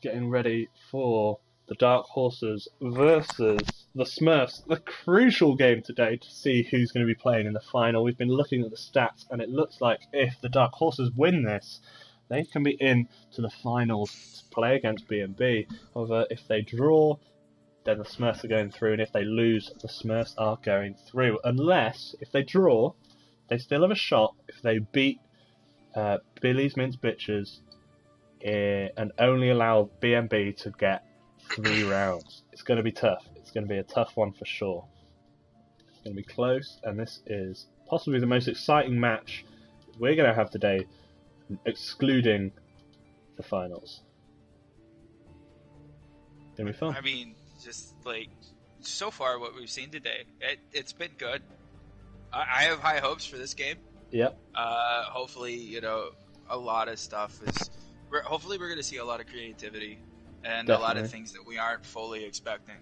getting ready for the Dark Horses versus the Smurfs. The crucial game today to see who's going to be playing in the final. We've been looking at the stats, and it looks like if the Dark Horses win this, they can be in to the finals to play against B&B. However, if they draw, then the Smurfs are going through, and if they lose, the Smurfs are going through. Unless, if they draw, they still have a shot if they beat Billy's Mince Bitches and only allow B&B to get 3 rounds. It's going to be tough. It's going to be a tough one for sure. It's going to be close, and this is possibly the most exciting match we're going to have today, excluding the finals. It's going to be fun. I mean, just like so far what we've seen today, it's been good. I have high hopes for this game. Yep. Hopefully, a lot of stuff is. Hopefully, we're going to see a lot of creativity and Definitely. a lot of things that we aren't fully expecting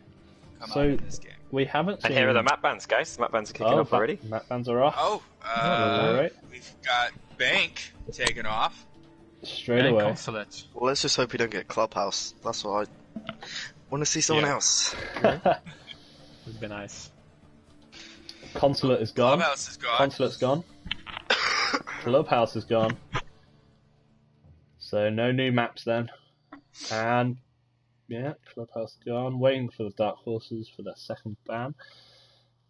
come So, out in this game. We haven't seen... And here are the map bans, guys. The map bans are kicking off already. Map bans are off. Oh, we've got Bank taken off. Straight away. Consulate. Well, let's just hope we don't get Clubhouse. That's what I want to see someone else. Would be nice. Consulate is gone. Clubhouse is gone. Consulate's gone. Clubhouse is gone. So no new maps then. And yeah, Clubhouse gone. Waiting for the Dark Horses for their second ban.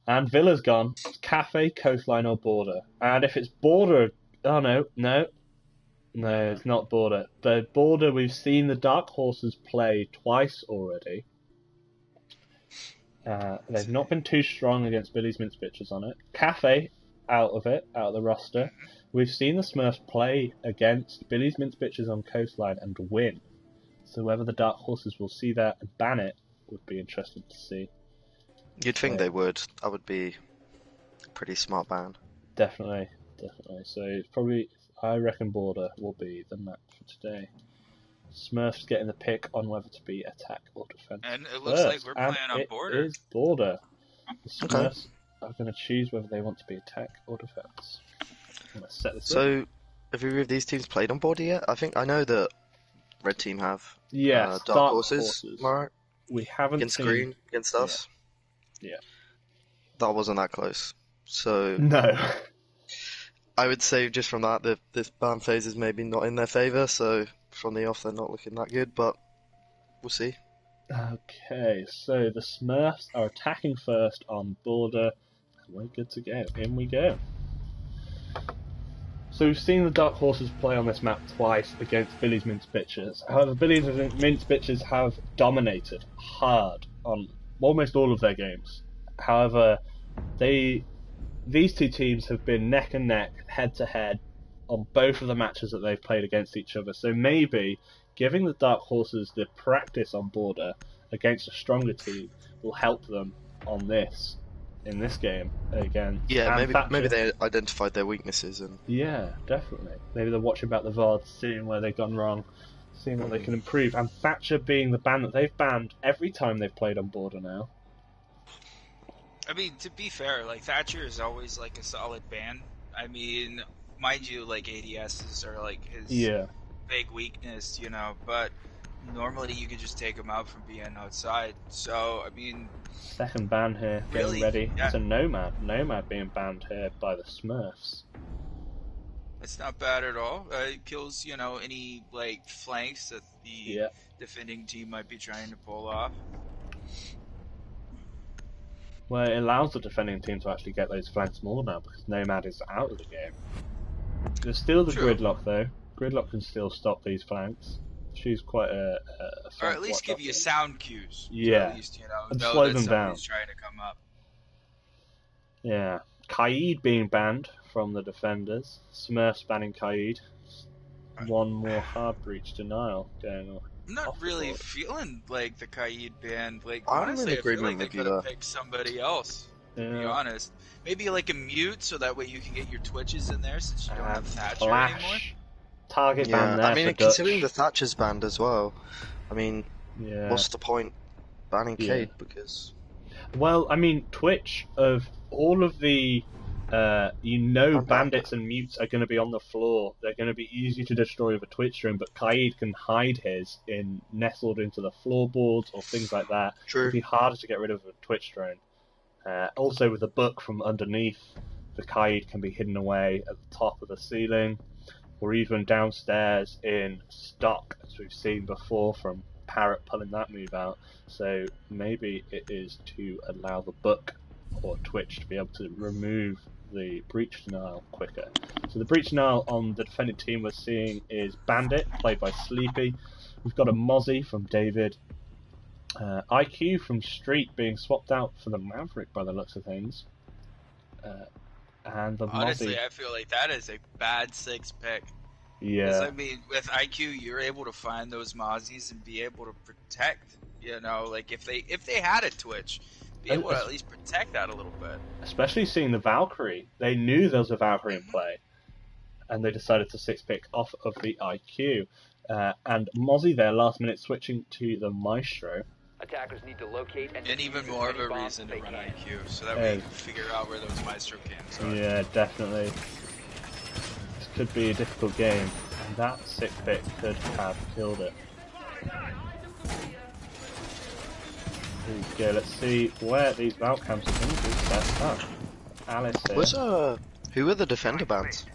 And Villa's gone. It's Cafe, Coastline or Border. And if it's Border... Oh no, it's not Border. The Border, we've seen the Dark Horses play twice already. They've not been too strong against Billy's Mince Bitches on it. Cafe, out of the roster. We've seen the Smurfs play against Billy's Mince Bitches on Coastline and win. So whether the Dark Horses will see that and ban it would be interesting to see. You'd think they would. That would be a pretty smart ban. Definitely. So it's probably, I reckon Border will be the map for today. Smurfs getting the pick on whether to be attack or defense. And it looks like we're playing on Border. It is Border. The Smurfs are going to choose whether they want to be attack or defense. I'm going to set this up. Have either of these teams played on Border yet? I know that Red Team have. Yes, Dark Horses. Right? We haven't against seen... Green, against us. Yeah. That wasn't that close. So no. I would say just from that this ban phase is maybe not in their favour, so from the off they're not looking that good, but we'll see. Okay, so the Smurfs are attacking first on Border, and we're good to go. In we go. So we've seen the Dark Horses play on this map twice against Billy's Mince Bitches. However, Billy's Mince Bitches have dominated hard on almost all of their games. However, these two teams have been neck and neck, head to head, on both of the matches that they've played against each other. So maybe giving the Dark Horses the practice on Border against a stronger team will help them on this. In this game again. Yeah, maybe they identified their weaknesses and. Yeah, definitely. Maybe they're watching back the VOD, seeing where they've gone wrong, seeing what they can improve. And Thatcher being the ban that they've banned every time they've played on Border now. I mean, to be fair, like Thatcher is always like a solid ban. I mean, mind you, like ADSs are like his big weakness, but normally you could just take him out from being outside. So, I mean... Second ban here, getting ready. Yeah. It's a Nomad. Nomad being banned here by the Smurfs. It's not bad at all. It kills, any, like, flanks that the defending team might be trying to pull off. Well, it allows the defending team to actually get those flanks more now, because Nomad is out of the game. There's still the Gridlock, though. Gridlock can still stop these flanks. She's quite a or at least give you sound cues. Yeah. At least, and know slow that them down. Trying to come up. Yeah. Kaid being banned from the defenders. Smurfs banning Kaid. One more hard breach denial going on. I'm not really feeling like the Kaid ban. Like, I'm honestly, in agreement I feel like they with could you have picked somebody else. To be honest, maybe like a mute, so that way you can get your twitches in there since you don't have Thatcher anymore. Target ban there. I mean, for considering Dutch. the Thatcher's banned as well, I mean, Yeah. what's the point banning Cade? Because Well, I mean, Twitch, of all of the You know bandits and mutes are going to be on the floor. They're going to be easy to destroy with a Twitch drone, but Kaid can hide his nestled into the floorboards or things like that. True. It'd be harder to get rid of a Twitch drone. Also, with the book from underneath, the Kaid can be hidden away at the top of the ceiling, or even downstairs in stock, as we've seen before from Parrot pulling that move out. So maybe it is to allow the book or Twitch to be able to remove the breach denial quicker. So the breach denial on the defending team we're seeing is Bandit, played by Sleepy. We've got a Mozzie from David. IQ from Street being swapped out for the Maverick by the looks of things. And the Honestly, Mozzie... I feel like that is a bad 6 pick. Yeah. I mean, with IQ, you're able to find those Mozzies and be able to protect. You know, like if they had a Twitch, be able to at least protect that a little bit. Especially seeing the Valkyrie. They knew there was a Valkyrie in play, and they decided to 6-pick off of the IQ. And Mozzie there, last minute, switching to the Maestro. Attackers need to locate and even more of a reason to run IQ, so that way you can figure out where those Maestro cams are. Yeah, definitely. This could be a difficult game, and that 6-pick could have killed it. Here we go, let's see where these Valk cams are going to be set up. Alice here. Who were the defender bands?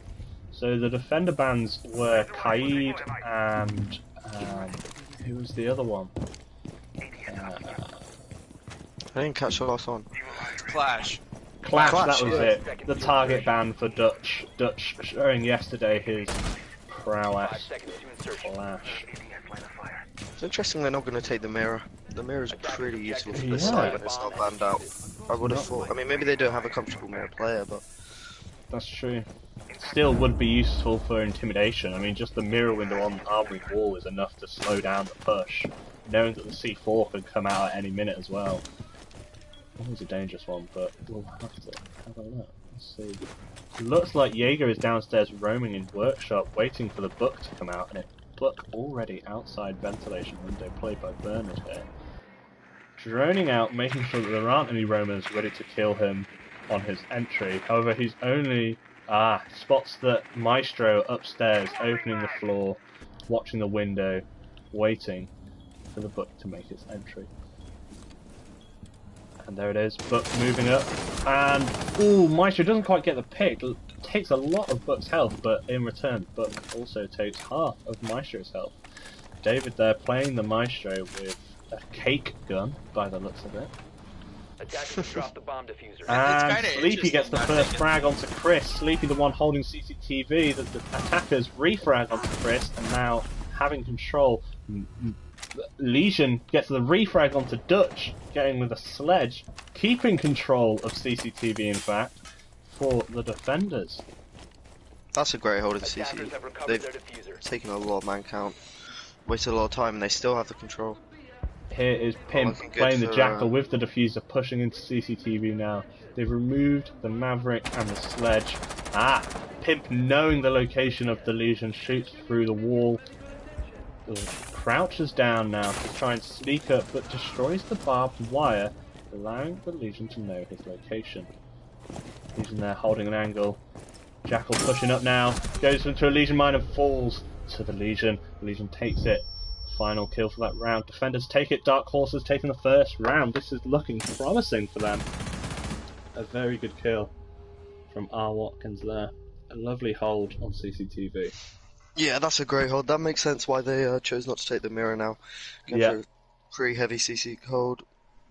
So the defender bands were Kaid and who was the other one? I didn't catch the last one. Clash, that was it. The target ban for Dutch. Dutch showing yesterday his prowess. Clash. It's interesting they're not going to take the mirror. The mirror's pretty useful for this side when it's not banned out. I would have thought. I mean, maybe they don't have a comfortable mirror player, but... That's true. Still would be useful for intimidation. I mean, just the mirror window on Armory Wall is enough to slow down the push. Knowing that the C4 could come out at any minute as well. Always a dangerous one, but we'll have to have a look. Let's see. Looks like Jaeger is downstairs roaming in workshop, waiting for the book to come out, and it book already outside ventilation window, played by Bernard here. Droning out, making sure that there aren't any roamers ready to kill him on his entry. However, he's only spots the Maestro upstairs, opening the floor, watching the window, waiting for the book to make its entry. And there it is, book moving up, and ooh, Maestro doesn't quite get the pick. Takes a lot of Book's health, but in return, Book also takes half of Maestro's health. David there playing the Maestro with a cake gun, by the looks of it. Drop the bomb diffuser. And Sleepy gets the first frag onto Chris. Sleepy the one holding CCTV. The attackers refrag onto Chris, and now having control. Legion gets the refrag onto Dutch, getting with a sledge, keeping control of CCTV in fact, for the defenders. That's a great hold of CC. They've taken a lot of man count, wasted a lot of time, and they still have the control. Here is Pimp playing the Jackal with the diffuser, pushing into CCTV now. They've removed the Maverick and the sledge. Pimp, knowing the location of the Legion, shoots through the wall. Crouches down now to try and sneak up, but destroys the barbed wire, allowing the Legion to know his location. Legion there holding an angle. Jackal pushing up now, goes into a Legion mine and falls to the Legion. The Legion takes it. Final kill for that round. Defenders take it. Dark Horses taking the first round. This is looking promising for them. A very good kill from R. Watkins there. A lovely hold on CCTV. Yeah, that's a great hold. That makes sense why they chose not to take the mirror now. Yeah. Pretty heavy CC hold.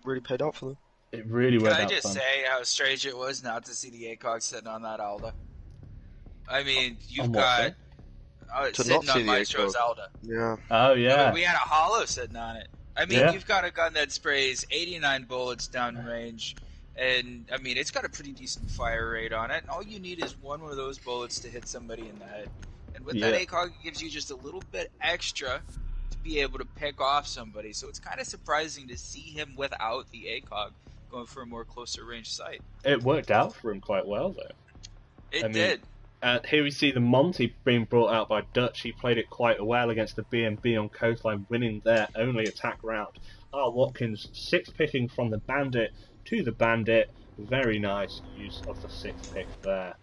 Really paid off for them. It really worked out. Can I just say how strange it was not to see the ACOG sitting on that Alda? I mean, you've got sitting on Maestro's Alda. Yeah. Oh, yeah. I mean, we had a hollow sitting on it. I mean, you've got a gun that sprays 89 bullets down range, and, I mean, it's got a pretty decent fire rate on it, and all you need is one of those bullets to hit somebody in the head. And with that ACOG, it gives you just a little bit extra to be able to pick off somebody. So it's kind of surprising to see him without the ACOG going for a more closer range sight. It worked out for him quite well, though. It did. Here we see the Monty being brought out by Dutch. He played it quite well against the B&B on Coastline, winning their only attack round. R. Watkins 6-picking from the Bandit to the Bandit, Very nice use of the 6th pick there.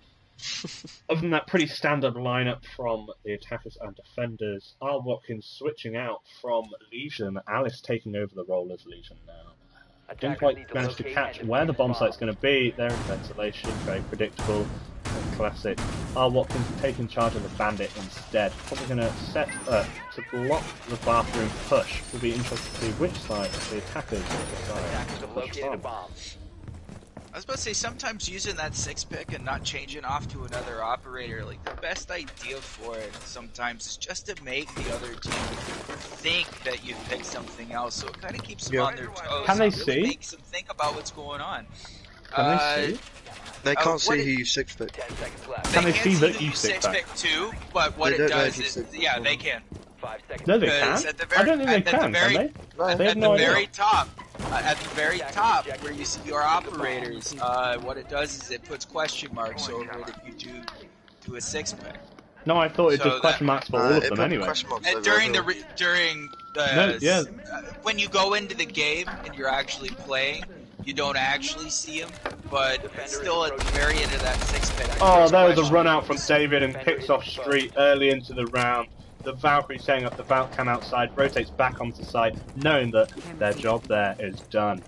Other than that, pretty standard lineup from the attackers and defenders. R. Watkins switching out from Legion. Alice taking over the role as Legion now. Didn't quite manage to catch where the bomb site's going to be. They're in ventilation, very predictable and classic. R. Watkins taking charge of the bandit instead. Probably going to set up to block the bathroom push. We'll be interested to see which side the attackers will decide. I was about to say, sometimes using that 6 pick and not changing off to another operator, like the best idea for it sometimes is just to make the other team think that you picked something else, so it kind of keeps them on their toes. Can they really see? Makes them think about what's going on. Can they see? They can't see who you 6 pick. Can they see that you 6 pick too? But what They it don't know does if you is, 6 yeah, they can. No, they Because can. at the I don't think they at the can. very- Can they? They have At no the idea. very top, where you see your operators, what it does is it puts question marks over it if you do a 6 pick. No, I thought it So did question marks for all of them anyway. And during when you go into the game and you're actually playing, you don't actually see them, but still at the very end of that 6 pick. Oh, there was a run out from David and picks off Street early into the round. The Valkyrie setting up the Valk cam outside, rotates back onto site, knowing that their job there is done.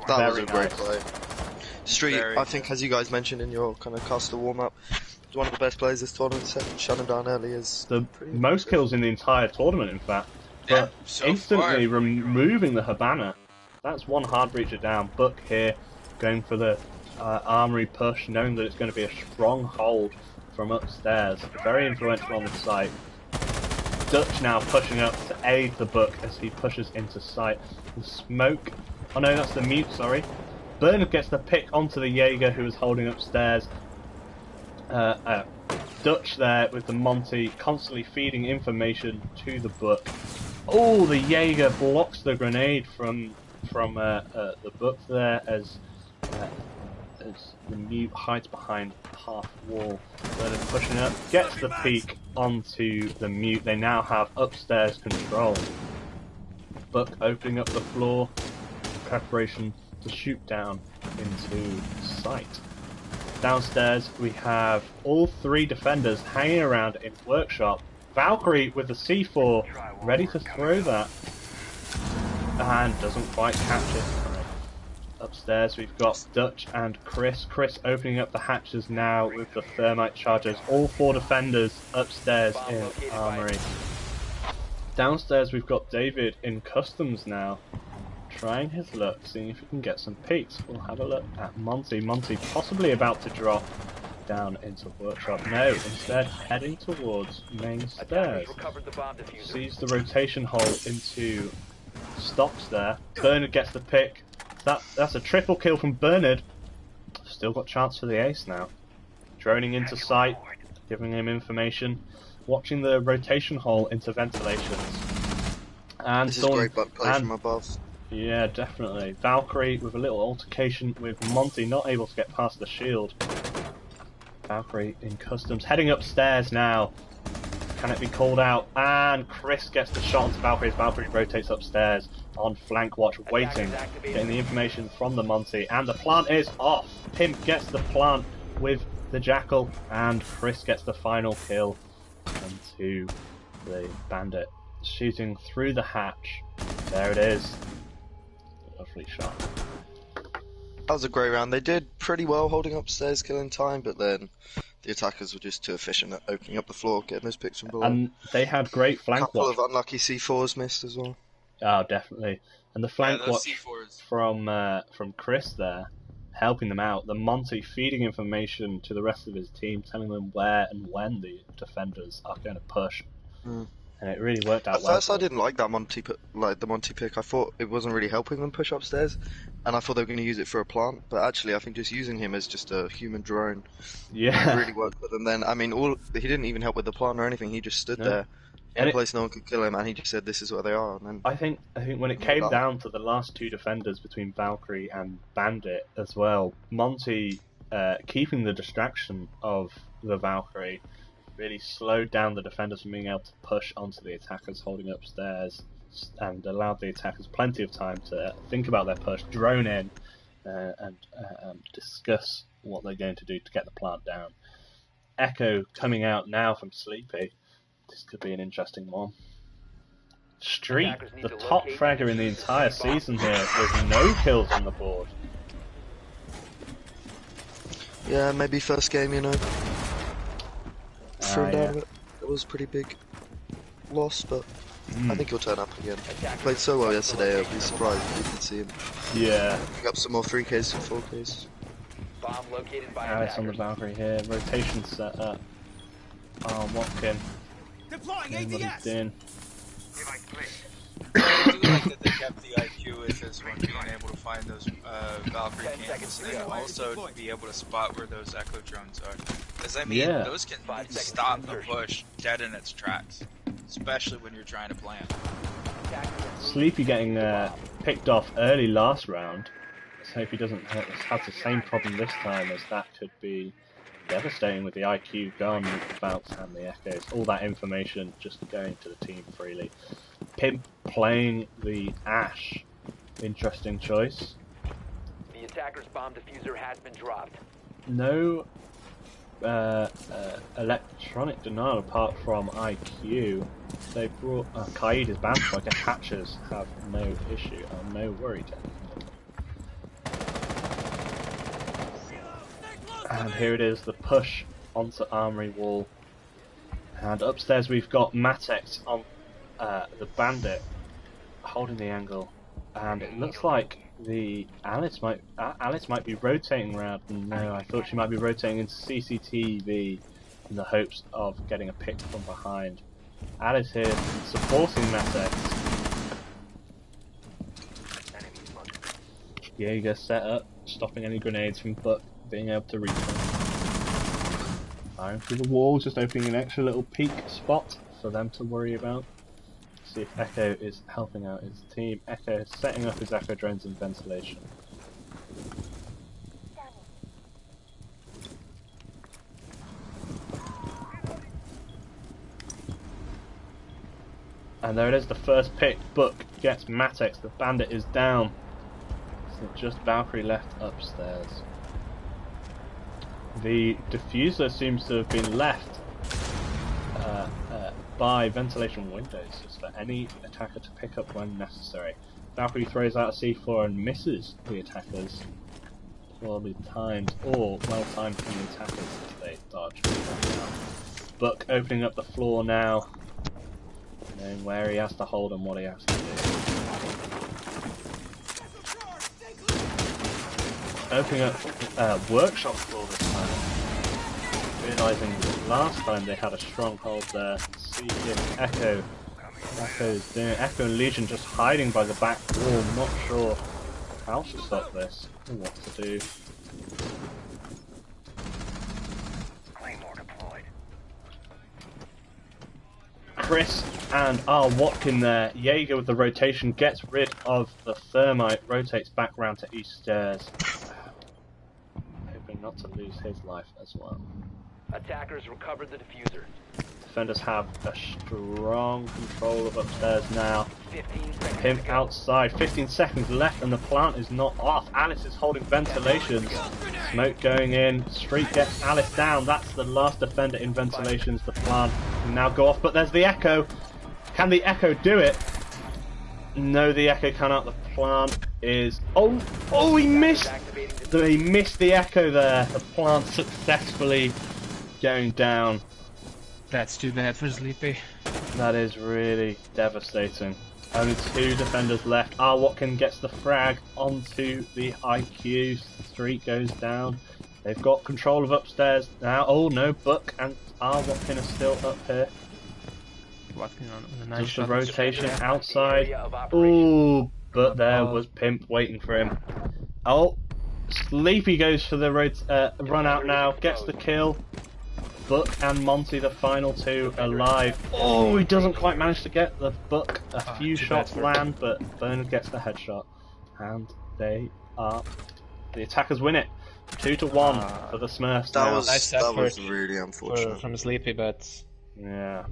That was a Very great nice. play. Street, Very. I think, as you guys mentioned in your kind of caster warm-up, is one of the best players this tournament. Shut him down early is The most kills in the entire tournament, in fact. Yeah, But so instantly far. removing the Habana. That's one hard breacher down. Book here going for the armory push, knowing that it's going to be a strong hold from upstairs. Very influential on the site. Dutch now pushing up to aid the Book as he pushes into sight. The smoke. Oh no, that's the mute, sorry. Bernard gets the pick onto the Jaeger who was holding upstairs. Dutch there with the Monty constantly feeding information to the Book. Oh, the Jaeger blocks the grenade from the Book there as the mute hides behind half wall. Bernard pushing up, gets the peek onto the mute. They now have upstairs control. Book opening up the floor, preparation to shoot down into sight. Downstairs we have all 3 defenders hanging around in workshop. Valkyrie with the C4 ready to throw that and doesn't quite catch it. Upstairs we've got Dutch and Chris. Chris opening up the hatches now with the thermite charges. All 4 defenders upstairs in armory. Downstairs we've got David in customs now, trying his luck, seeing if he can get some peeks. We'll have a look at Monty. Monty possibly about to drop down into workshop. No, instead heading towards main stairs. Sees the rotation hole into stops there. Bernard gets the pick. That's a triple kill from Bernard. Still got chance for the ace now. Droning into sight, giving him information. Watching the rotation hole into ventilations. And this is great butt play from above. Yeah, definitely. Valkyrie with a little altercation with Monty, not able to get past the shield. Valkyrie in customs, heading upstairs now. Can it be called out? And Chris gets the shot onto Valkyrie as Valkyrie rotates upstairs on flank watch, waiting, getting the information from the Monty. And the plant is off. Pimp gets the plant with the Jackal, and Chris gets the final kill into the bandit. Shooting through the hatch. There it is. Lovely shot. That was a great round. They did pretty well holding upstairs, killing time, but then the attackers were just too efficient at opening up the floor, getting those picks from below. And they had great A flank couple watch. of unlucky C4s missed as well. Oh, definitely. And the flank those watch C4s. from Chris there, helping them out. The Monty feeding information to the rest of his team, telling them where and when the defenders are going to push. And it really worked out well. At first, I didn't like that Monty pick. I thought it wasn't really helping them push upstairs, and I thought they were going to use it for a plant. But actually, I think just using him as just a human drone really worked for them. Then, I mean, he didn't even help with the plant or anything. He just stood there in a place no one could kill him, and he just said, "This is where they are." And then I think when it came down to the last 2 defenders between Valkyrie and Bandit as well, Monty keeping the distraction of the Valkyrie really slowed down the defenders from being able to push onto the attackers holding upstairs, and allowed the attackers plenty of time to think about their push, drone in, and discuss what they're going to do to get the plant down. Echo coming out now from Sleepy. This could be an interesting one. Street, the top fragger in the entire season here, with no kills on the board. Yeah, maybe first game, you know. Thrown down Yeah. a bit. It was a pretty big loss, but I think he'll turn up again. He played so well yesterday, I'd be surprised if you can see him. Yeah. Pick up some more 3Ks and 4Ks. Bomb located by Alice on the attackers. Valkyrie here. Rotation set up. Watkin. Deploying Doing what he's ADS. doing. I do like that they kept the IQ with this one, being able to find those Valkyrie 10 camps, seconds to and go. also to be able to spot where those Echo drones are. Because I mean, Yeah. those can 5 seconds stop to a insertion. push dead in its tracks, especially when you're trying to plant. Sleepy getting picked off early last round. Let's hope he doesn't have the same problem this time, as that could be devastating with the IQ gone, with the bounce and the echoes. All that information just going to the team freely. Pimp playing the Ash. Interesting choice. The attacker's bomb diffuser has been dropped. No electronic denial apart from IQ. They brought Kaid is banned, so I guess hatches have no issue. I'm no worry then. And here it is, the push onto Armory Wall. And upstairs we've got Matex on the Bandit holding the angle. And it looks like the Alice might be rotating around. No, I thought she might be rotating into CCTV in the hopes of getting a pick from behind. Alice here supporting Matex. Jaeger set up, stopping any grenades from Buck being able to reach them. Firing through the wall, just opening an extra little peek spot for them to worry about. See if Echo is helping out his team. Echo is setting up his Echo drones in ventilation. And there it is, the first pick. Book gets Matex. The Bandit is down. So just Valkyrie left upstairs. The diffuser seems to have been left by ventilation windows, just for any attacker to pick up when necessary. Valkyrie throws out a C4 and misses the attackers. Poorly timed, or well timed from the attackers as they dodge. Buck opening up the floor now, knowing where he has to hold and what he has to do. Opening up workshop floor this time, realising that last time they had a stronghold there. See if Echo's doing it. Echo and Legion just hiding by the back wall, not sure how to stop this or what to do. Chris and Watkin there. Jaeger with the rotation gets rid of the thermite, rotates back round to east stairs. Hoping not to lose his life as well. Attackers recovered the diffuser. Defenders have a strong control of upstairs now. 15 seconds Pimp to go. outside, 15 seconds left and the plant is not off. Alice is holding ventilations. Smoke going in. Street gets Alice down. That's the last defender in ventilations. The plant can now go off, but there's the Echo. Can the Echo do it? No, the Echo cannot. The plant is... Oh, he missed! He missed the Echo there. The plant successfully going down. That's too bad for Sleepy. That is really devastating. Only 2 defenders left. Watkin gets the frag onto the IQ. Street goes down. They've got control of upstairs now. Oh no, Buck and Watkin are still up here. Watkin on a nice Just a shot. rotation outside. Ooh, but there was Pimp waiting for him. Oh, Sleepy goes for the run out now. Gets the kill. Buck and Monty, the final 2, alive. Oh, he doesn't quite manage to get the Buck. A few shots land, but Bernard gets the headshot. And the attackers win it. 2-1 for the Smurfs That now. was really unfortunate. From Sleepy, but Yeah,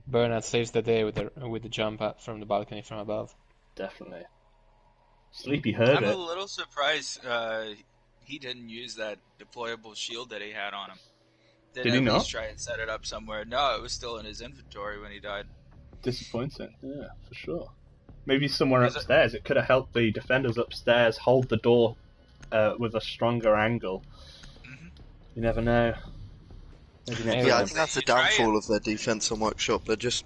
Bernard saves the day with the jump from the balcony from above. definitely. Sleepy heard I'm it. a little surprised he didn't use that deployable shield that he had on him. Did he at not? least try and set it up somewhere. No, it was still in his inventory when he died. Disappointing, yeah, for sure. Maybe somewhere upstairs. It could have helped the defenders upstairs hold the door with a stronger angle. Mm-hmm. You never know. Maybe I think that's the downfall of their defense on Workshop. They're just,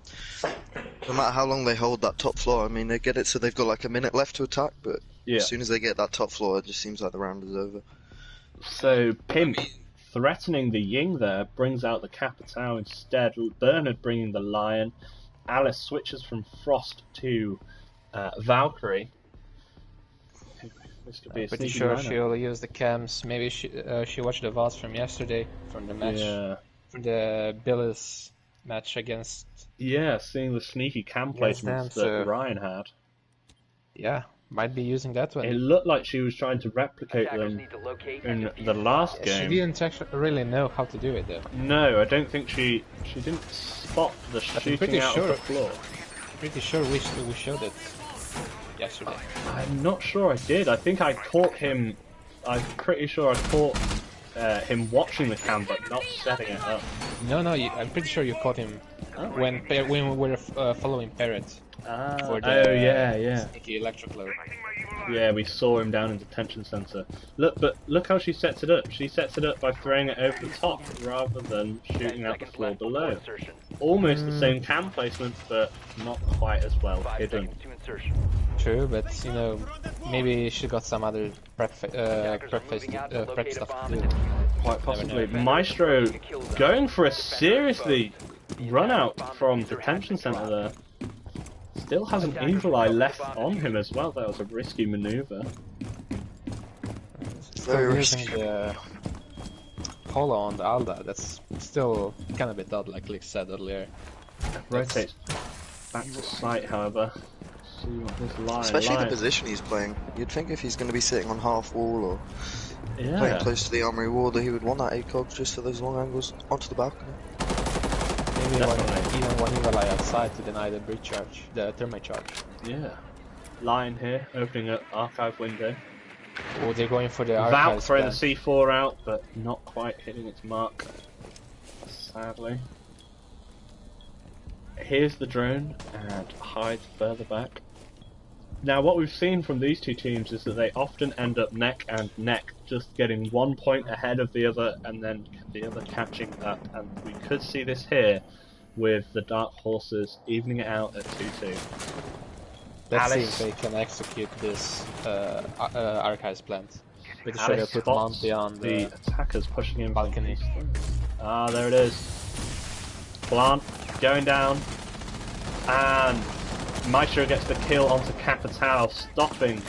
no matter how long they hold that top floor, I mean, they get it so they've got like a minute left to attack, but as soon as they get that top floor, it just seems like the round is over. So Pimp threatening the Ying there brings out the Capitao instead. Bernard bringing the Lion. Alice switches from Frost to Valkyrie. This could be a pretty sneaky sure lineup. she'll use the cams. Maybe she watched the VODs from yesterday, from the match, from the Billis match against. Yeah, seeing the sneaky cam placements that Ryan had. Yeah, might be using that one. It looked like she was trying to replicate them in the last game. She didn't actually really know how to do it though. No, I don't think she didn't spot the shooting out of the floor. Pretty sure we showed it yesterday. I'm not sure I did. I think I caught him. I'm pretty sure I caught him watching the cam but not setting it up. No, I'm pretty sure you caught him when we were following Parrot. For the, yeah. Sneaky electric load. Yeah, we saw him down in detention center. Look how she sets it up. She sets it up by throwing it over the top rather than shooting out the floor below. Almost the same cam placement, but not quite as well hidden. True, but you know, maybe she got some other prep stuff to do. Quite possibly. Maestro going for a seriously run out from detention center there. Still has an evil eye left on him as well. That was a risky maneuver. Very risky. The holo on the Alda, that's still kind of a bit odd, like Lick said earlier. Rotates back to sight, however. See what his line. Especially the position he's playing. You'd think if he's going to be sitting on half wall or playing close to the armory wall, that he would want that ACOG just for those long angles onto the balcony. Maybe even one evil eye outside to deny the breach charge, the thermite charge. Yeah. Lion here, opening up archive window. Oh, they're going for the archive. Valk throwing the C4 out, but not quite hitting its mark. Sadly. Here's the drone, and hides further back. Now, what we've seen from these two teams is that they often end up neck and neck, just getting 1 point ahead of the other, and then the other catching up. And we could see this here, with the Dark Horses evening it out at 2-2. Let's see if they can execute this archives plant. Pretty sure they'll put Monty on the attackers pushing in balcony. Ah, there it is. Plant going down, and Maestro gets the kill onto Capitao, stopping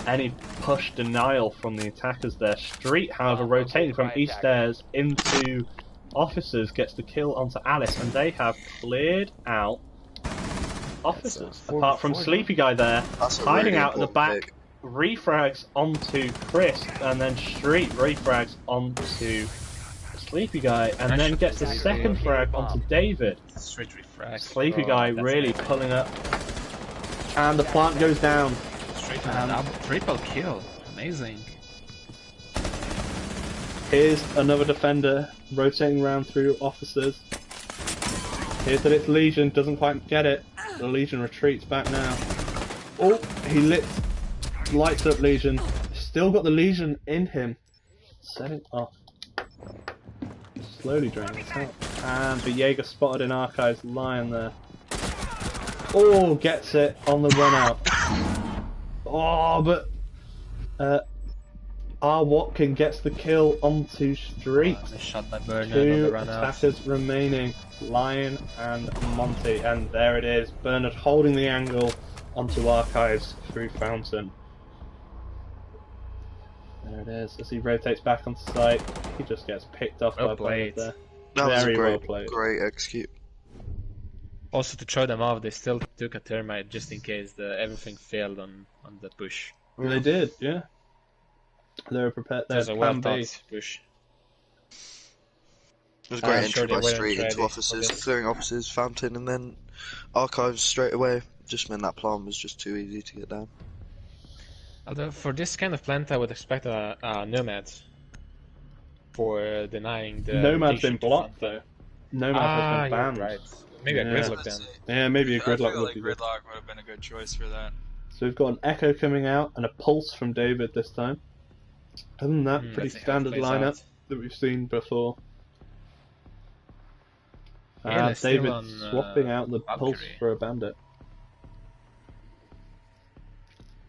any push denial from the attackers there. Street, however, rotating from east stairs into officers, gets the kill onto Alice, and they have cleared out officers. Apart from Sleepy Guy there, hiding out at the back, refrags onto Chris, and then Street refrags onto Sleepy Guy, and then gets the second frag onto David. Straight refrag. Sleepy Guy really pulling up, and the plant goes down. Straight triple kill, amazing. Here's another defender rotating around through officers. Here's that it's Legion, doesn't quite get it. The Legion retreats back now. Oh, he lights up Legion. Still got the Legion in him. Setting off. Slowly draining it out. And the Jaeger spotted in Archive's Lion there. Oh, gets it on the run out. Oh, but R. Watkin gets the kill onto Street. Shot by Bernard on Two the run out. attackers remaining, Lion and Monty, and there it is. Bernard holding the angle onto Archives through Fountain. There it is. As he rotates back onto site, he just gets picked off by Bernard there. That was Very a well played. great execute. Also, to throw them off, they still took a thermite just in case everything failed on the push. Well, they did, yeah. They were prepared. There's a plan B. well-thought push. It was a great entry by they Street weren't into ready officers, for this. clearing officers, Fountain, and then Archives straight away. Just meant that plan was just too easy to get down. Although for this kind of plant, I would expect a Nomad for denying the Nomad's been rotation to blocked front. though. Nomad has been banned. Right. Maybe a Gridlock then. Yeah, maybe a I Gridlock feel would like be good. Gridlock would have been a good choice for that. So we've got an Echo coming out and a Pulse from David this time. Other than that, pretty Let's see how it standard plays lineup out. that we've seen before. Yeah, they're still David on, swapping out the Pulse Valkyrie. for a Bandit.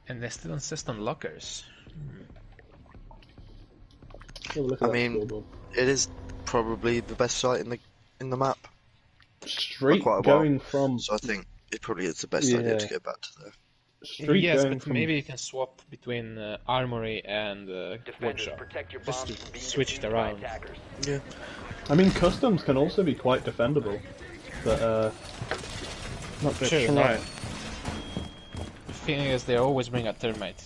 And they still insist on lockers. Have a look at I that mean, scoreboard. it is probably the best site in the map. Street quite a while. going from So I think it probably is the best idea to go back to there. Street Yes, going but from maybe you can swap between Armory and Defenders, Workshop. protect your Just bombs to from being switch it defused by around. attackers. Yeah. I mean, customs can also be quite defendable, but not Sure, sure. no. Right. The thing is, they always bring a Thermite.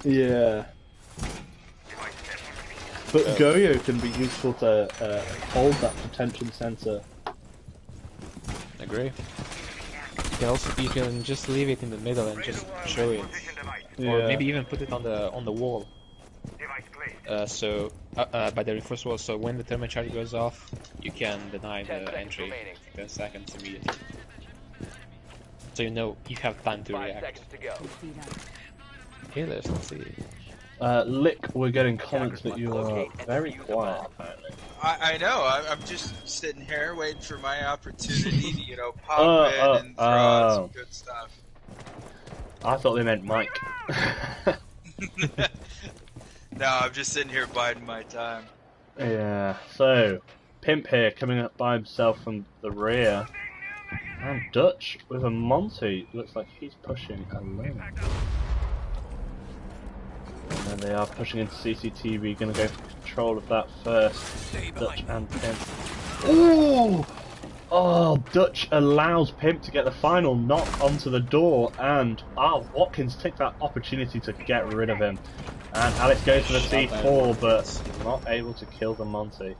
Yeah. But Goyo can be useful to hold that detention sensor. Agree. You can just leave it in the middle and just show it, or maybe even put it on the wall. So by the reinforced wall, so when the thermal charge goes off, you can deny 10 the seconds entry remaining. 10 seconds immediately. So you know you have time to 5 react. seconds to go. Okay, let's see. Lick, we're getting comments that you are very quiet, apparently. I know. I'm just sitting here waiting for my opportunity to, pop in and throw out some good stuff. I thought they meant Mike. No, I'm just sitting here biding my time. Yeah, so, Pimp here coming up by himself from the rear. And Dutch with a Monty. Looks like he's pushing alone. And then they are pushing into CCTV, gonna go for control of that first. Dutch and Pimp. Ooh! Oh, Dutch allows Pimp to get the final knock onto the door, and Watkins took that opportunity to get rid of him. And Alice goes for the C4, but not able to kill the Monty.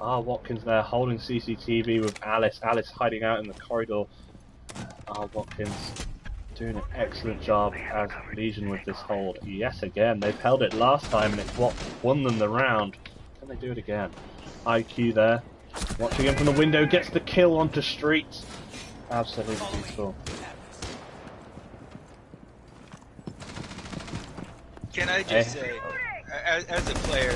Watkins there holding CCTV with Alice. Alice hiding out in the corridor. Watkins doing an excellent job as Legion with this hold. Yes, again, they've held it last time and it's what won them the round. Can they do it again? IQ there. Watching him from the window, gets the kill onto Street. Absolutely beautiful. Can I just say, as a player,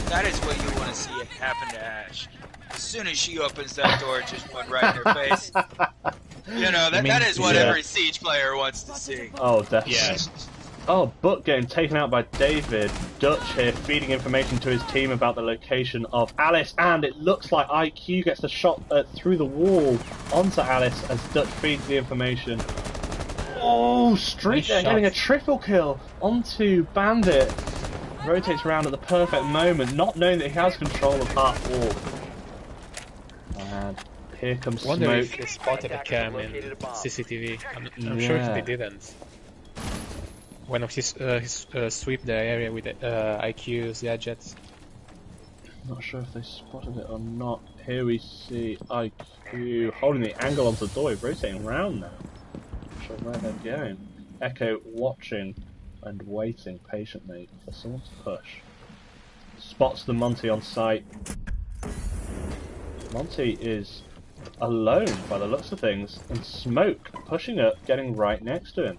that is what you want to see happen to Ash. As soon as she opens that door, just went right in her face. That is what every Siege player wants to see. Oh, definitely. Yeah. Butt getting taken out by David. Dutch here feeding information to his team about the location of Alice, and it looks like IQ gets the shot through the wall onto Alice as Dutch feeds the information. Oh, Street there getting a triple kill onto Bandit. Rotates around at the perfect moment, not knowing that he has control of half wall. And here comes I wonder Smoke. if they spotted the cam in CCTV. I'm sure they didn't. When he sweep the area with IQ's gadgets. Not sure if they spotted it or not. Here we see IQ holding the angle onto the door, rotating around now. Not sure where they're going. Echo watching and waiting patiently for someone to push. Spots the Monty on site. Monty is alone by the looks of things, and Smoke pushing up, getting right next to him.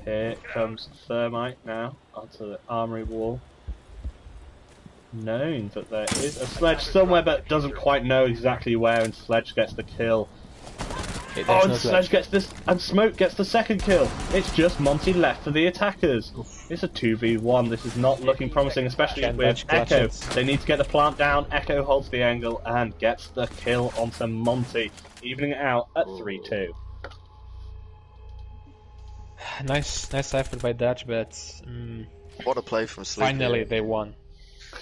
Here comes Thermite now onto the armory wall. Knowing that there is a Sledge somewhere, but doesn't quite know exactly where, and Sledge gets the kill. And Sledge gets this, and Smoke gets the second kill. It's just Monty left for the attackers. It's a 2v1. This is not looking promising, especially with Echo. They need to get the plant down. Echo holds the angle and gets the kill onto Monty, evening it out at 3-2. Nice effort by Dutch, but What a play from Sleepy. finally they won.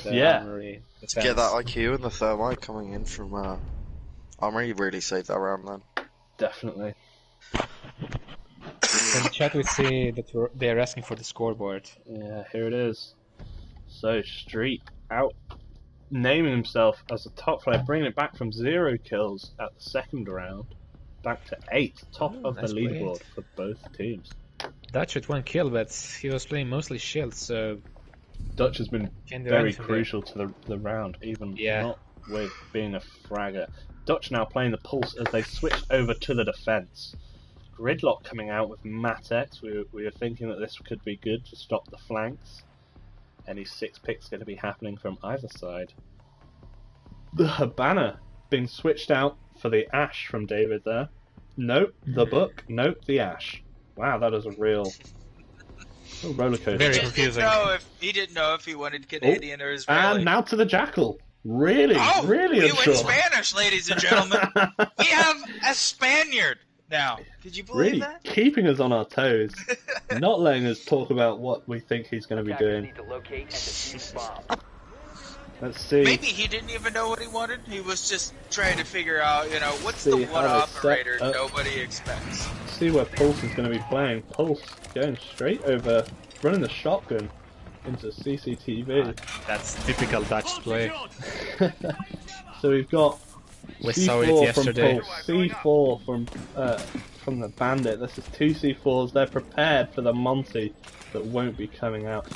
To get that IQ and the Thermite coming in from Armory really saved that round then. Definitely. In the chat we see that they're asking for the scoreboard. Yeah, here it is. So Street out, naming himself as the top player, bringing it back from 0 kills at the second round, back to 8, top of the leaderboard for both teams. Dutch with 1 kill, but he was playing mostly shield, so... Dutch has been very crucial to the round, even not with being a fragger. Dutch now playing the Pulse as they switch over to the defence. Gridlock coming out with Matex. We were thinking that this could be good to stop the flanks. Any 6 picks going to be happening from either side. The Habana being switched out for the Ash from David there. Nope, the Book. Nope, the Ash. Wow, that is a real roller coaster. Very confusing. He didn't know if he wanted Canadian or Israeli. And now to the Jackal. Really unsure. We went Spanish, ladies and gentlemen. We have a Spaniard now. Could you believe that? Keeping us on our toes. Not letting us talk about what we think he's going to be doing. Let's see. Maybe he didn't even know what he wanted. He was just trying to figure out, what's the one operator nobody expects. See where Pulse is going to be playing. Pulse going straight over, running the shotgun into CCTV. That's typical Dutch play. So we've got we saw it yesterday. From Pulse, C4 from the Bandit. This is 2 C4s. They're prepared for the Monty that won't be coming out.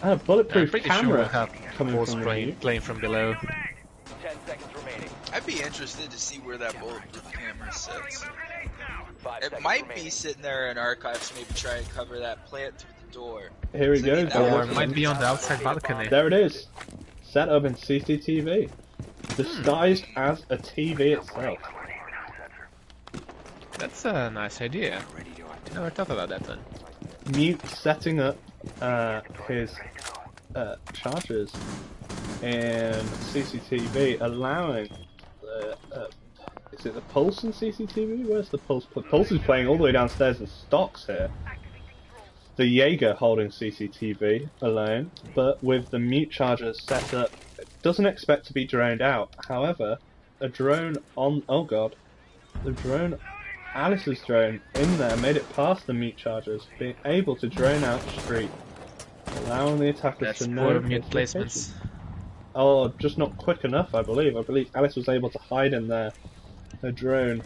And a bulletproof camera coming from playing from below. 10 seconds remaining. I'd be interested to see where that bulletproof camera sits. It might be sitting there in archives, maybe try and cover that plant through the door. Here we go. Or it might be on the outside balcony. There it is. Set up in CCTV. Disguised as a TV itself. That's a nice idea. Never thought about that one. Mute setting up his chargers and CCTV, allowing is it the Pulse in CCTV? Where's the Pulse? Pulse is playing all the way downstairs in stocks here. The Jaeger holding CCTV alone, but with the mute chargers set up, it doesn't expect to be droned out. However, a drone on... oh god. The drone... Alice's drone in there made it past the mute chargers, being able to drone out street, allowing the attackers to know mute placements. Oh, just not quick enough, I believe. I believe Alice was able to hide in there, her drone,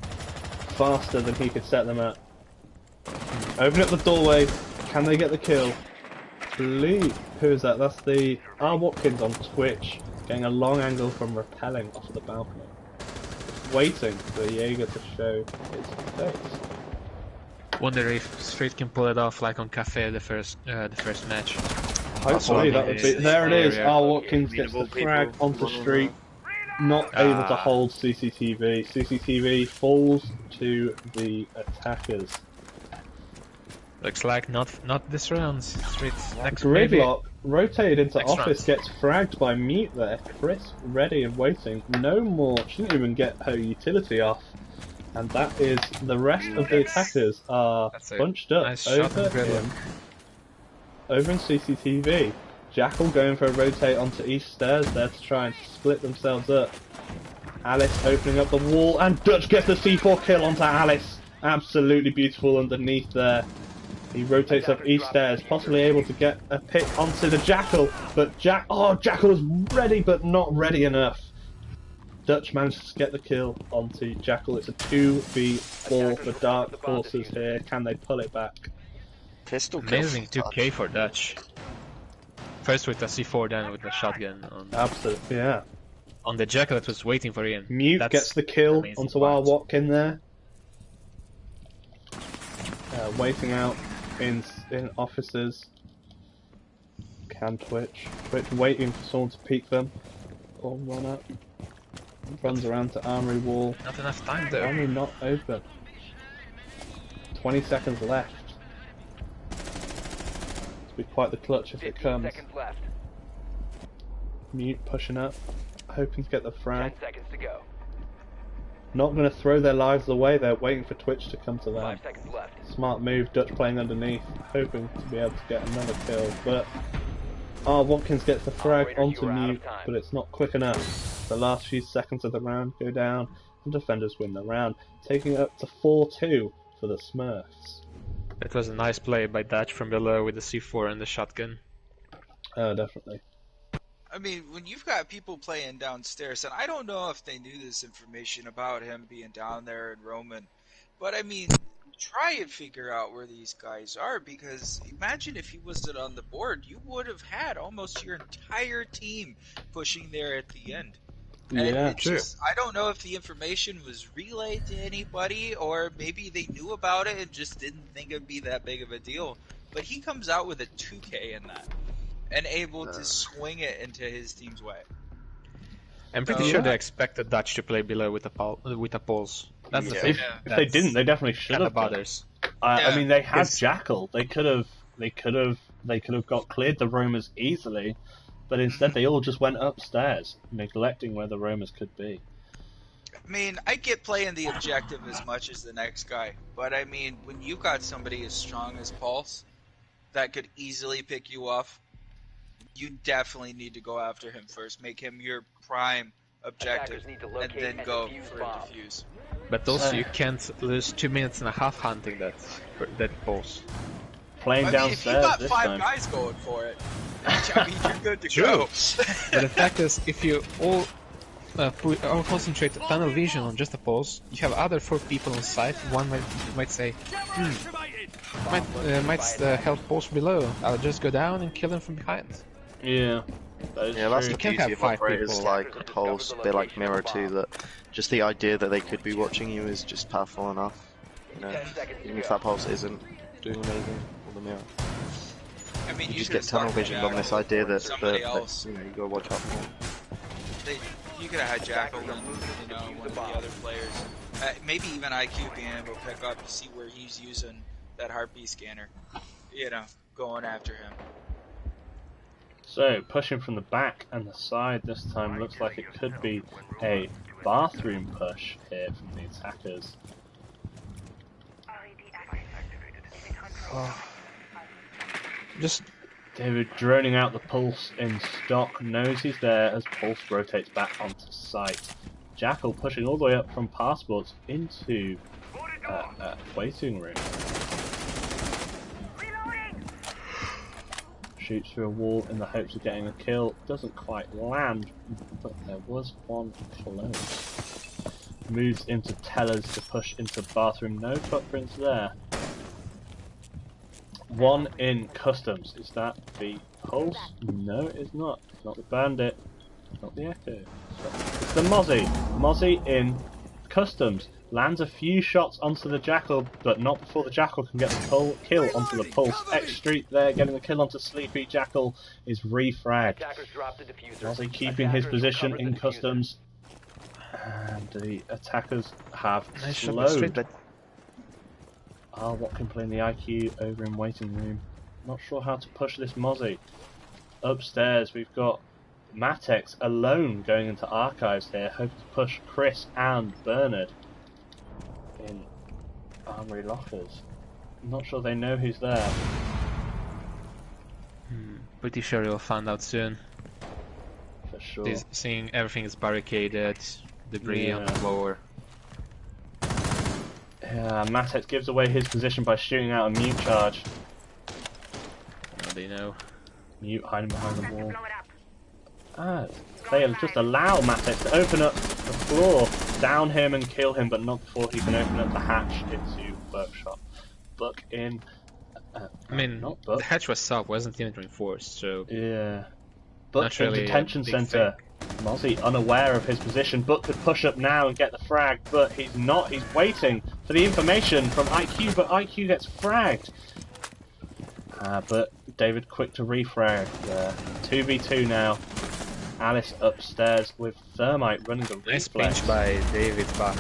faster than he could set them up. Open up the doorway. Can they get the kill? Please. Who is that? That's the Watkins on Twitch, getting a long angle from rappelling off the balcony. Waiting for Jaeger to show his face. Wonder if Street can pull it off like on Cafe the first match. Hopefully that would be. There it is. Watkins gets the frag onto Street. Not able to hold CCTV. CCTV falls to the attackers. Looks like not this round. Street next Gridlock rotated into office, gets fragged by Mute there. Chris ready and waiting. No more. She didn't even get her utility off. And that is the rest of the attackers are bunched up over him. Over in CCTV. Jackal going for a rotate onto east stairs there to try and split themselves up. Alice opening up the wall, and Dutch gets the C4 kill onto Alice. Absolutely beautiful underneath there. He rotates up east stairs, possibly able to get a pick onto the Jackal, but Jackal is ready, but not ready enough. Dutch manages to get the kill onto Jackal. It's a 2v4 for Dark Horses here. Can they pull it back? Pistol amazing 2k for Dutch. First with the C4, then with the shotgun. Absolutely, yeah. On the Jackal that was waiting for him. Mute gets the kill onto our Watkin there. Waiting out in offices. Can Twitch waiting for someone to peek them. Or run up. Runs around to Armory wall. Not enough time though. Armory not open. 20 seconds left. It'll be quite the clutch if it comes. Left. Mute pushing up, hoping to get the frag. 10 seconds to go. Not going to throw their lives away, they're waiting for Twitch to come to them. 5 seconds left. Smart move, Dutch playing underneath, hoping to be able to get another kill, but Watkins gets the frag onto Mute, but it's not quick enough. The last few seconds of the round go down, and defenders win the round, taking it up to 4-2 for the Smurfs. It was a nice play by Dutch from below with the C4 and the shotgun. Oh, definitely. I mean, when you've got people playing downstairs, and I don't know if they knew this information about him being down there in Roman, but I mean, try and figure out where these guys are, because imagine if he wasn't on the board, you would have had almost your entire team pushing there at the end. Yeah, and true. I don't know if the information was relayed to anybody, or maybe they knew about it and just didn't think it'd be that big of a deal. But he comes out with a 2K in that, and able to swing it into his team's way. I'm pretty sure they expected Dutch to play below with a pulse. That's the thing. If they didn't, they definitely should have. I mean, they had Jackal. They could have got cleared the roamers easily, but instead they all just went upstairs, neglecting where the roamers could be. I mean, I get playing the objective as much as the next guy, but I mean, when you got somebody as strong as Pulse that could easily pick you off, you definitely need to go after him first. Make him your prime objective, and then go for a defuse. But also, you can't lose 2 minutes and a half hunting that Pulse. Playing downstairs if you got this 5 time. guys going for it, I mean, you're good to go. But the fact is, if you all concentrate tunnel vision on just a Pulse, you have other 4 people on site. One might say, might help Pulse below. I'll just go down and kill him from behind. Yeah. That's the beauty of operators like Pulse, a bit like Mirror too, that just the idea that they could be watching you is just powerful enough. You know, even if that Pulse isn't doing anything, or the Mirror. I mean, you just get tunnel vision on this idea that you know, you gotta watch out for. You could have had Jackal and one of the other players. Maybe even IQ being able to pick up to see where he's using that heartbeat scanner. Going after him. So, pushing from the back and the side this time looks like it could be a bathroom push here from the attackers. Just David droning out the Pulse in stock, knows he's there as Pulse rotates back onto site. Jackal pushing all the way up from passports into waiting room. Shoots through a wall in the hopes of getting a kill. Doesn't quite land, but there was one close. Moves into tellers to push into bathroom. No footprints there. One in customs. Is that the Pulse? No, it is not. It's not the Bandit. It's not the Echo. It's the Mozzie. Mozzie in customs. Lands a few shots onto the Jackal, but not before the Jackal can get the kill onto the Pulse. X Street there, getting the kill onto Sleepy. Jackal is refragged. Mozzie keeping his position in customs. And the attackers have slowed. What can play in the IQ over in waiting room. Not sure how to push this Mozzie. Upstairs we've got Matex alone going into archives here, hoping to push Chris and Bernard in armory lockers. Not sure they know who's there. Pretty sure you'll find out soon. For sure. Seeing everything is barricaded, debris on the floor. Yeah, Matex gives away his position by shooting out a mute charge. They know. Mute hiding behind the wall. They just allow Matex to open up the floor, down him and kill him, but not before he can open up the hatch into workshop. Buck in. I mean, the hatch was sub, wasn't even reinforced, so. Yeah. Buck really in detention center. Mozzie unaware of his position. Buck could push up now and get the frag, but he's not. He's waiting for the information from IQ, but IQ gets fragged. But David quick to refrag there. 2v2 now. Alice upstairs with Thermite running the nice reflex. pinch by David back.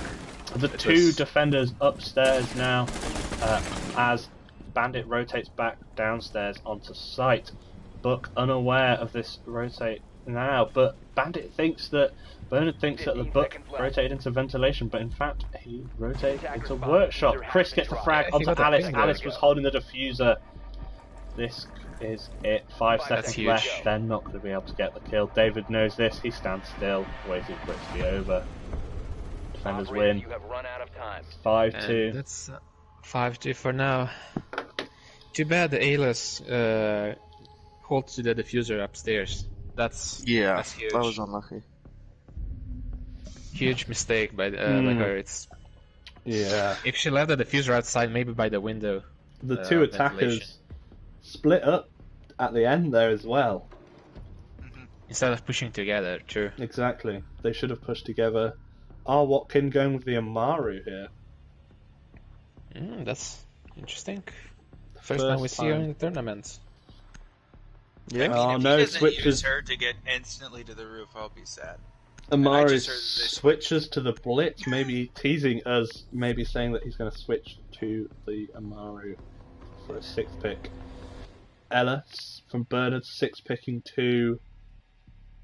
The two defenders upstairs now as Bandit rotates back downstairs onto site. Buck unaware of this rotate now, but Bandit thinks that Bernard thinks that the Buck rotated into ventilation, but in fact he rotated into workshop. Chris gets the frag onto Alice. Alice was holding the diffuser. This is it. 5 seconds left. They're not going to be able to get the kill. David knows this. He stands still, waiting for it to be over. Defenders win. 5-2. That's 5-2 for now. Too bad the Aylas holds to the diffuser upstairs. That's huge. That was unlucky. Huge mistake by Garrett. Yeah. If she left the diffuser outside, maybe by the window. The two attackers split up at the end there as well. Instead of pushing together, true. Exactly. They should have pushed together. Watkin going with the Amaru here. That's interesting. First time we see her in the tournament. Yeah. I mean, if no, he doesn't switches. use her to get instantly to the roof, I'll be sad. Amaru switches to the Blitz, maybe teasing us, maybe saying that he's going to switch to the Amaru for a 6th pick. Ella from Bernard 6 picking to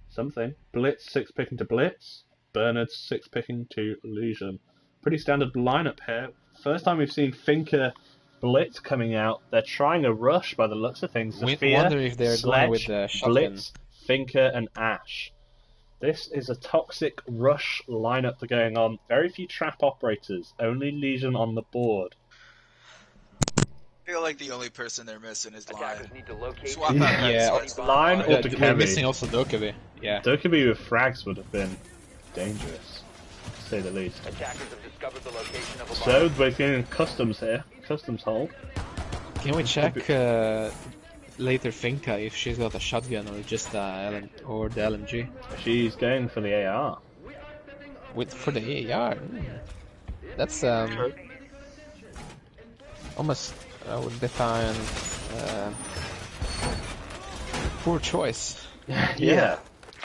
something. Blitz 6 picking to Blitz. Bernard 6 picking to Illusion. Pretty standard lineup here. First time we've seen Finker Blitz coming out. They're trying a rush by the looks of things. We Sophia, wonder if they're Sledge, going with the shotgun. Blitz, Finker and Ash. This is a toxic rush lineup that's going on. Very few trap operators. Only Legion on the board. I feel like the only person they're missing is Lion. Need to locate Swap out that Lion or We're Dokubi. missing also Dokubi. Yeah. Dokubi with frags would have been dangerous, to say the least. Attackers have discovered the location of a So we're getting customs here. Customs hold. Can we check later Finka if she's got a shotgun or just the LMG? She's going for the AR. For the AR? That's almost I would define poor choice. Yeah.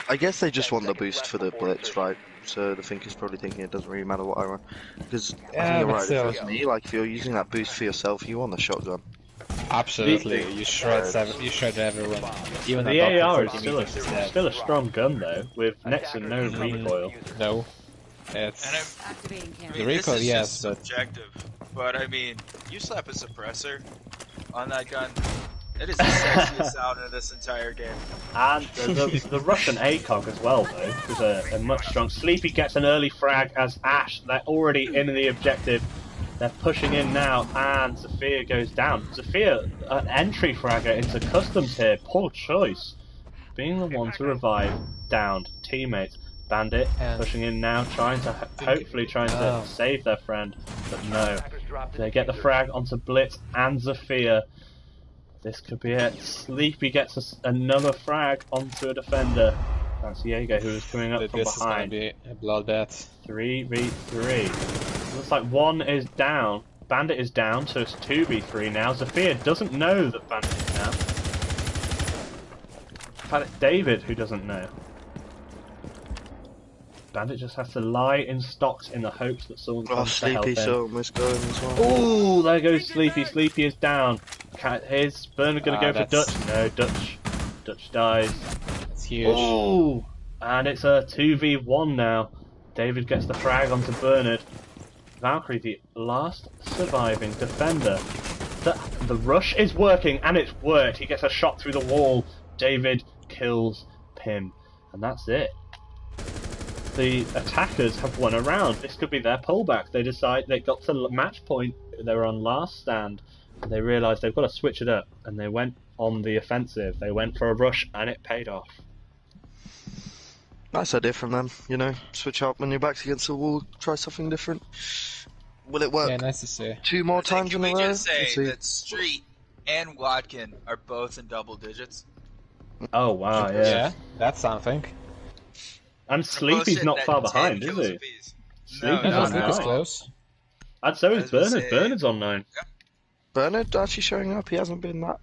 I guess they just want the boost for the Blitz, right? So the Finker's probably thinking it doesn't really matter what I run. Because I think you're right, if it was me, like if you're using that boost for yourself, you want the shotgun. Absolutely, you shred everyone. Even The AR is still a strong gun though, with next to no recoil. No. It's Activating camera. the recoil, this is yes, just but subjective. But I mean, you slap a suppressor on that gun, it is the sexiest sound in this entire game. And the Russian ACOG as well though is a much strong. Sleepy gets an early frag as Ash. They're already in the objective. They're pushing in now, and Sophia goes down. Sophia, an entry fragger into customs here. Poor choice. Being the one to revive downed teammates. Bandit pushing in now, hopefully trying to save their friend, but no. They get the frag onto Blitz and Sophia. This could be it. Sleepy gets another frag onto a defender. That's Diego who is coming up from behind. This is going to be a bloodbath. 3v3. Looks like one is down. Bandit is down, so it's 2v3 now. Sophia doesn't know that Bandit is down. In fact, it's David who doesn't know. Bandit just has to lie in stocks in the hopes that someone comes to help him. Sleepy's almost going as well. Ooh, there goes Sleepy. Sleepy is down. Here's Bernard going to go for Dutch. No, Dutch dies. It's huge. Ooh, and it's a 2v1 now. David gets the frag onto Bernard. Valkyrie, the last surviving defender. The rush is working, and it's worked. He gets a shot through the wall. David kills Pim, and that's it. The attackers have won a round. This could be their pullback. They decide they got to match point. They were on last stand. And they realised they've got to switch it up, and they went on the offensive. They went for a rush, and it paid off. Nice idea from them, you know. Switch up when your back's against the wall, try something different. Will it work? Yeah, nice to see. 2 more times in a row? Can we just say that Street and Watkin are both in double digits? Oh wow, yeah. Yeah, that's something. And Sleepy's not far behind, is he? Sleepy's on 9. Close. And so is Bernard. Bernard's on 9. Yeah. Bernard actually showing up. He hasn't been that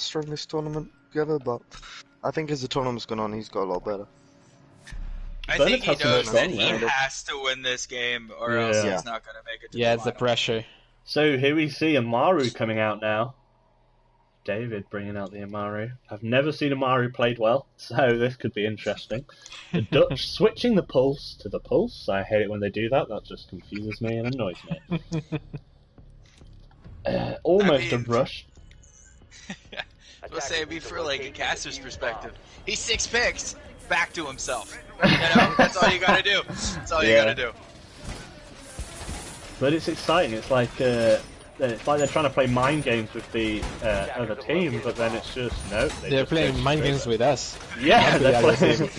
strong this tournament together, but I think as the tournament's gone on, he's got a lot better. I think he knows that he has to win this game, or else he's not going to make it to the it's the pressure. So here we see Amaru coming out now. David bringing out the Amaru. I've never seen Amaru played well, so this could be interesting. The Dutch switching the pulse to the pulse. I hate it when they do that. That just confuses me and annoys me. Almost a rush. We'll say, for like a caster's perspective, he's 6 picks back to himself. You know, that's all you gotta do. That's all you gotta do. But it's exciting. It's like they're trying to play mind games with the other team, but then it's just they're playing mind games with us. Yeah, they're playing.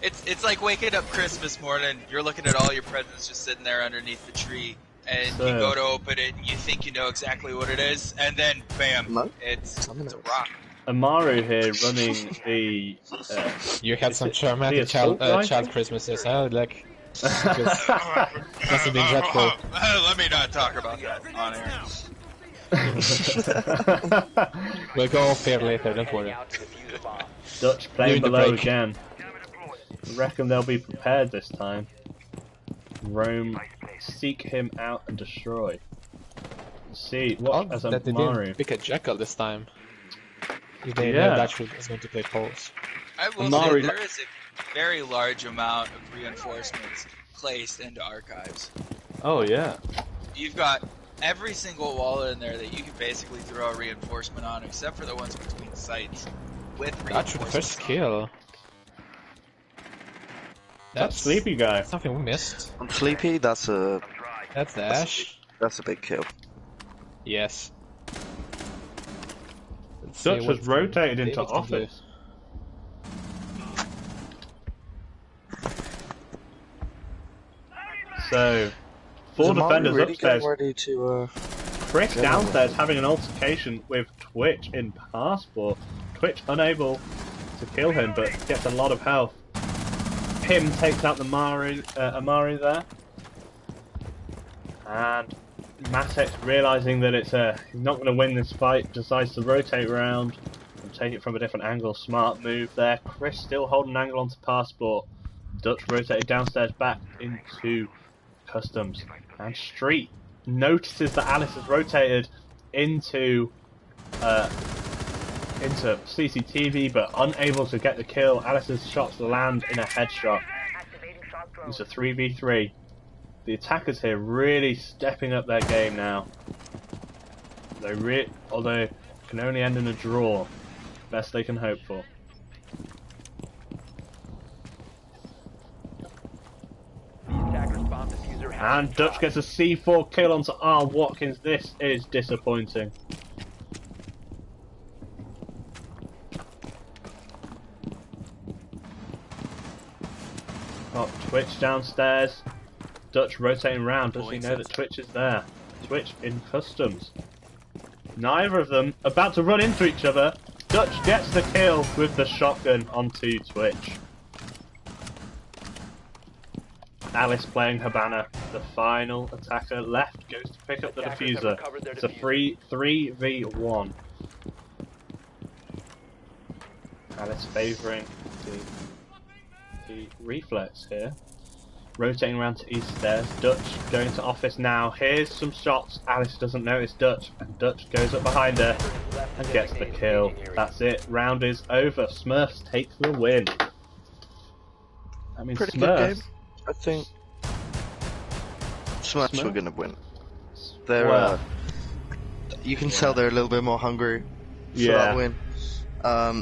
It's like waking up Christmas morning. You're looking at all your presents just sitting there underneath the tree. and you go to open it, and you think you know exactly what it is, and then bam, it's a rock. Amaru here running the. You had some traumatic child Christmases, huh? Like, must have been dreadful. Let me not talk about that on air. We'll go off here later, don't worry. Dutch playing below again. I reckon they'll be prepared this time. Rome seek him out and destroy. See, what as that Amaru. They didn't pick a Jackal this time. They know that is going to play Pulse. I will say there is a very large amount of reinforcements placed into archives. Oh yeah. You've got every single wall in there that you can basically throw a reinforcement on, except for the ones between sites with reinforcements. That's the first kill. That's Sleepy guy. Something we missed. I'm Sleepy. That's Ash. That's a big kill. Yes. Dutch has rotated into office. So, 4 defenders upstairs. Ready to, Chris downstairs having an altercation with Twitch in Passport. Twitch unable to kill him, but gets a lot of health. Him takes out the Amari there. And Matex, realising that he's not going to win this fight, decides to rotate around and take it from a different angle. Smart move there. Chris still holding an angle onto Passport. Dutch rotated downstairs back into Customs. And Street notices that Alice has rotated into CCTV, but unable to get the kill. Alice's shots land in a headshot. It's a 3v3. The attackers here really stepping up their game now. Although it can only end in a draw. Best they can hope for. And Dutch gets a C4 kill onto R. Watkins. This is disappointing. Got Twitch downstairs. Dutch rotating around. Does he know that Twitch is there? Twitch in Customs. Neither of them about to run into each other. Dutch gets the kill with the shotgun onto Twitch. Alice playing Habana. The final attacker left goes to pick up the diffuser. It's a 3v1. Alice favouring the reflex here. Rotating around to east stairs. Dutch going to office now. Here's some shots. Alice doesn't notice Dutch. And Dutch goes up behind her and gets the kill. That's it. Round is over. Smurfs take the win. I mean, pretty Smurfs. Good game. I think Smurfs were going to win. They're, you can tell they're a little bit more hungry for that win.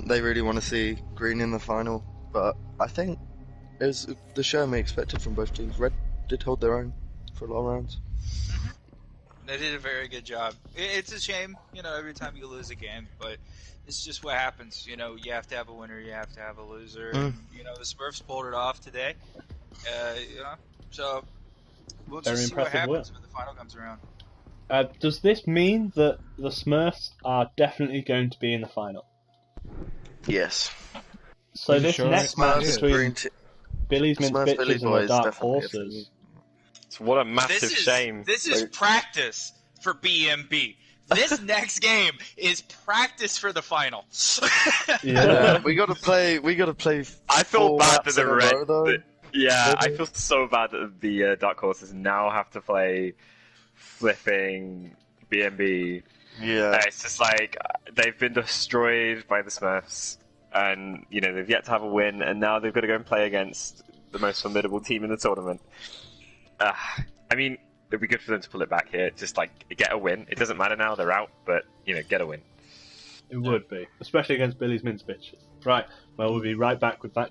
They really want to see Green in the final, but I think it was the show we expected from both teams. Red did hold their own for a lot of rounds. They did a very good job. It's a shame, every time you lose a game, but it's just what happens. You have to have a winner, you have to have a loser. And, the Smurfs pulled it off today. So we'll just see what happens when the final comes around. Does this mean that the Smurfs are definitely going to be in the final? Yes. So this next match between Billy's Mince Bitches and the Dark Horses. What a massive shame. This is practice for BMB. This next game is practice for the final. Yeah, we gotta play. I feel bad that the Red. I feel so bad that the Dark Horses now have to play flipping BMB. Yeah, it's just like they've been destroyed by the Smurfs, and they've yet to have a win, and now they've got to go and play against the most formidable team in the tournament. I mean, it'd be good for them to pull it back here. Just get a win. It doesn't matter now; they're out, but get a win. It would be, especially against Billy's Mince Bitches. Right. Well, we'll be right back with that.